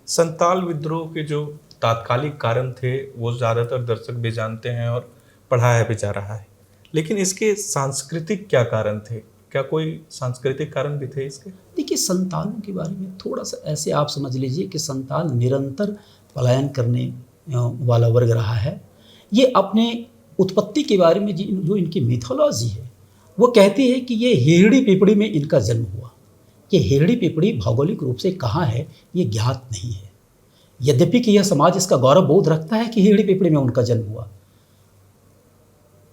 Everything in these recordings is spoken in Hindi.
संताल विद्रोह के जो तात्कालिक कारण थे वो ज़्यादातर दर्शक भी जानते हैं और पढ़ाया भी जा रहा है, लेकिन इसके सांस्कृतिक क्या कारण थे? क्या कोई सांस्कृतिक कारण भी थे इसके? देखिए, संतालों के बारे में थोड़ा सा ऐसे आप समझ लीजिए कि संताल निरंतर पलायन करने वाला वर्ग रहा है। ये अपने उत्पत्ति के बारे में जो इनकी मिथोलॉजी है वो कहती है कि ये हेहड़ी पिपड़ी में इनका जन्म हुआ। ये हेहड़ी पिपड़ी भौगोलिक रूप से कहाँ है ये ज्ञात नहीं है, यद्यपि कि यह समाज इसका गौरव बोध रखता है कि हेहड़ी पिपड़ी में उनका जन्म हुआ।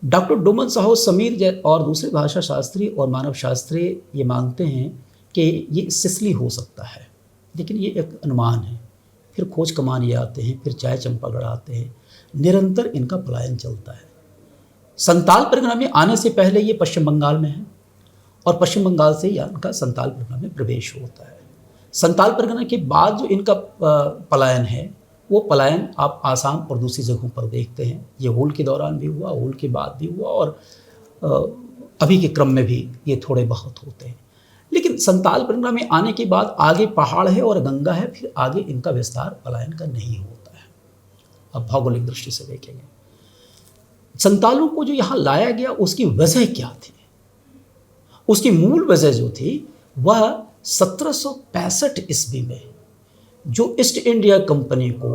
डॉक्टर डोमन साहू समीर और दूसरे भाषा शास्त्री और मानव शास्त्री ये मानते हैं कि ये सिसली हो सकता है, लेकिन ये एक अनुमान है। फिर खोज कमान ये आते हैं, फिर चाय चंपागढ़ आते हैं, निरंतर इनका पलायन चलता है। संताल परगना में आने से पहले ये पश्चिम बंगाल में है और पश्चिम बंगाल से इनका संताल परगना में प्रवेश होता है। संताल परगना के बाद जो इनका पलायन है वो पलायन आप आसाम और दूसरी जगहों पर देखते हैं। ये हूल के दौरान भी हुआ, हूल के बाद भी हुआ और अभी के क्रम में भी ये थोड़े बहुत होते हैं। लेकिन संताल परगना में आने के बाद आगे पहाड़ है और गंगा है, फिर आगे इनका विस्तार पलायन का नहीं होता है। अब भौगोलिक दृष्टि से देखेंगे संतालों को जो यहाँ लाया गया उसकी वजह क्या थी। उसकी मूल वजह जो थी वह 1765 ईस्वी में जो ईस्ट इंडिया कंपनी को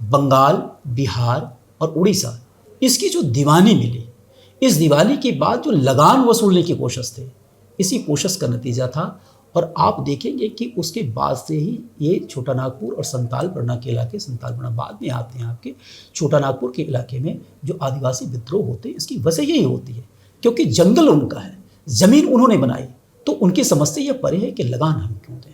बंगाल, बिहार और उड़ीसा इसकी जो दीवानी मिली, इस दीवानी के बाद जो लगान वसूलने की कोशिश थी, इसी कोशिश का नतीजा था। और आप देखेंगे कि उसके बाद से ही ये छोटा नागपुर और संताल परगना के इलाके, संताल परगना बाद में आते हैं आपके, छोटा नागपुर के इलाके में जो आदिवासी विद्रोह होते हैं इसकी वजह यही होती है क्योंकि जंगल उनका है, ज़मीन उन्होंने बनाई, तो उनकी समझ से यह परे है कि लगान हम क्यों दें।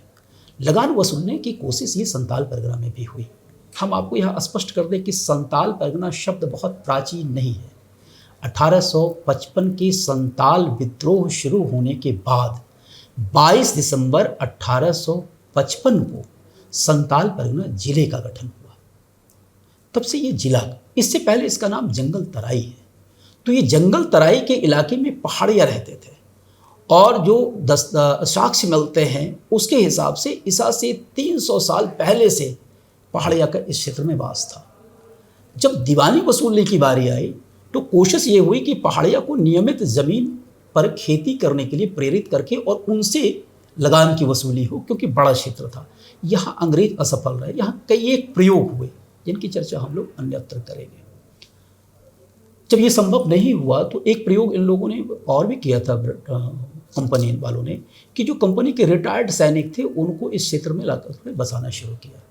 लगान वसूलने की कोशिश ये संताल परगना में भी हुई। हम आपको यहाँ स्पष्ट कर दें कि संताल परगना शब्द बहुत प्राचीन नहीं है। 1855 के संताल विद्रोह शुरू होने के बाद 22 दिसंबर 1855 को संताल परगना जिले का गठन हुआ। तब से ये जिला, इससे पहले इसका नाम जंगल तराई है। तो ये जंगल तराई के इलाके में पहाड़ियाँ रहते थे और जो साक्ष्य मिलते हैं उसके हिसाब से ईसा से 300 साल पहले से पहाड़िया का इस क्षेत्र में वास था। जब दीवानी वसूलने की बारी आई तो कोशिश ये हुई कि पहाड़िया को नियमित ज़मीन पर खेती करने के लिए प्रेरित करके और उनसे लगान की वसूली हो, क्योंकि बड़ा क्षेत्र था। यहाँ अंग्रेज असफल रहे। यहाँ कई एक प्रयोग हुए जिनकी चर्चा हम लोग अन्यत्र करेंगे। जब ये संभव नहीं हुआ तो एक प्रयोग इन लोगों ने और भी किया था कंपनी वालों ने, कि जो कंपनी के रिटायर्ड सैनिक थे उनको इस क्षेत्र में लाकर बसाना शुरू किया।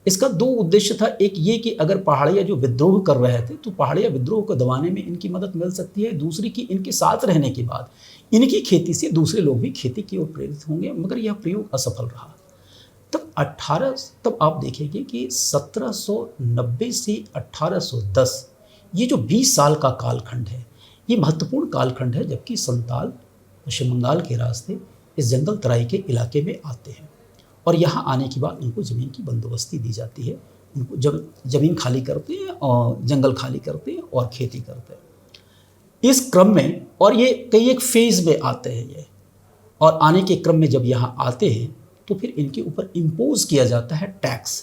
इसका दो उद्देश्य था, एक ये कि अगर पहाड़िया जो विद्रोह कर रहे थे तो पहाड़िया विद्रोह को दबाने में इनकी मदद मिल सकती है। दूसरी कि इनके साथ रहने के बाद इनकी खेती से दूसरे लोग भी खेती की ओर प्रेरित होंगे, मगर यह प्रयोग असफल रहा। तब आप देखेंगे कि 1790 से 1810 ये जो 20 साल का कालखंड है ये महत्वपूर्ण कालखंड है, जबकि संताल पश्चिम बंगाल के रास्ते इस जंगल तराई के इलाके में आते हैं और यहाँ आने के बाद उनको ज़मीन की बंदोबस्ती दी जाती है। उनको जब ज़मीन खाली करते हैं और जंगल खाली करते हैं और खेती करते हैं। इस क्रम में और ये कई एक फेज़ में आते हैं ये, और आने के क्रम में जब यहाँ आते हैं तो फिर इनके ऊपर इम्पोज किया जाता है टैक्स।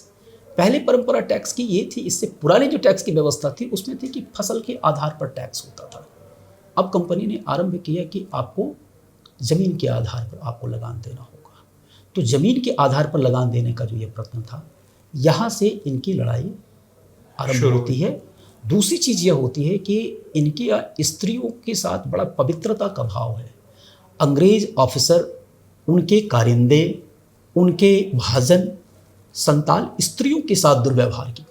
पहले परंपरा टैक्स की ये थी, इससे पुरानी जो टैक्स की व्यवस्था थी उसमें थी कि फसल के आधार पर टैक्स होता था। अब कंपनी ने आरंभ किया कि आपको ज़मीन के आधार पर आपको लगान देना होगा। तो ज़मीन के आधार पर लगान देने का जो ये प्रश्न था, यहाँ से इनकी लड़ाई आरंभ होती है। दूसरी चीज़ यह होती है कि इनकी स्त्रियों के साथ बड़ा पवित्रता का भाव है। अंग्रेज ऑफिसर, उनके कारिंदे, उनके भाजन संताल स्त्रियों के साथ दुर्व्यवहार की।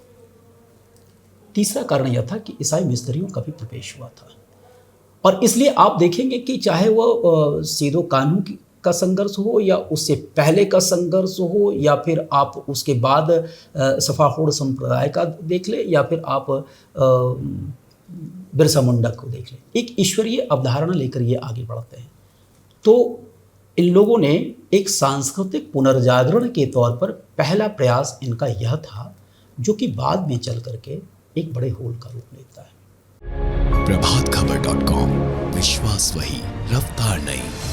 तीसरा कारण यह था कि ईसाई मिस्त्रियों का भी प्रवेश हुआ था और इसलिए आप देखेंगे कि चाहे वह सीधो कानून का संघर्ष हो या उससे पहले का संघर्ष हो या फिर आप उसके बाद सफाहोड़ संप्रदाय का देख ले या फिर आप बिरसा मुंडा को देख ले, एक ईश्वरीय अवधारणा लेकर ये आगे बढ़ते हैं। तो इन लोगों ने एक सांस्कृतिक पुनर्जागरण के तौर पर पहला प्रयास इनका यह था, जो कि बाद में चल करके एक बड़े होल का रूप लेता है। प्रभातखबर.com, विश्वास वही, रफ्तार नहीं।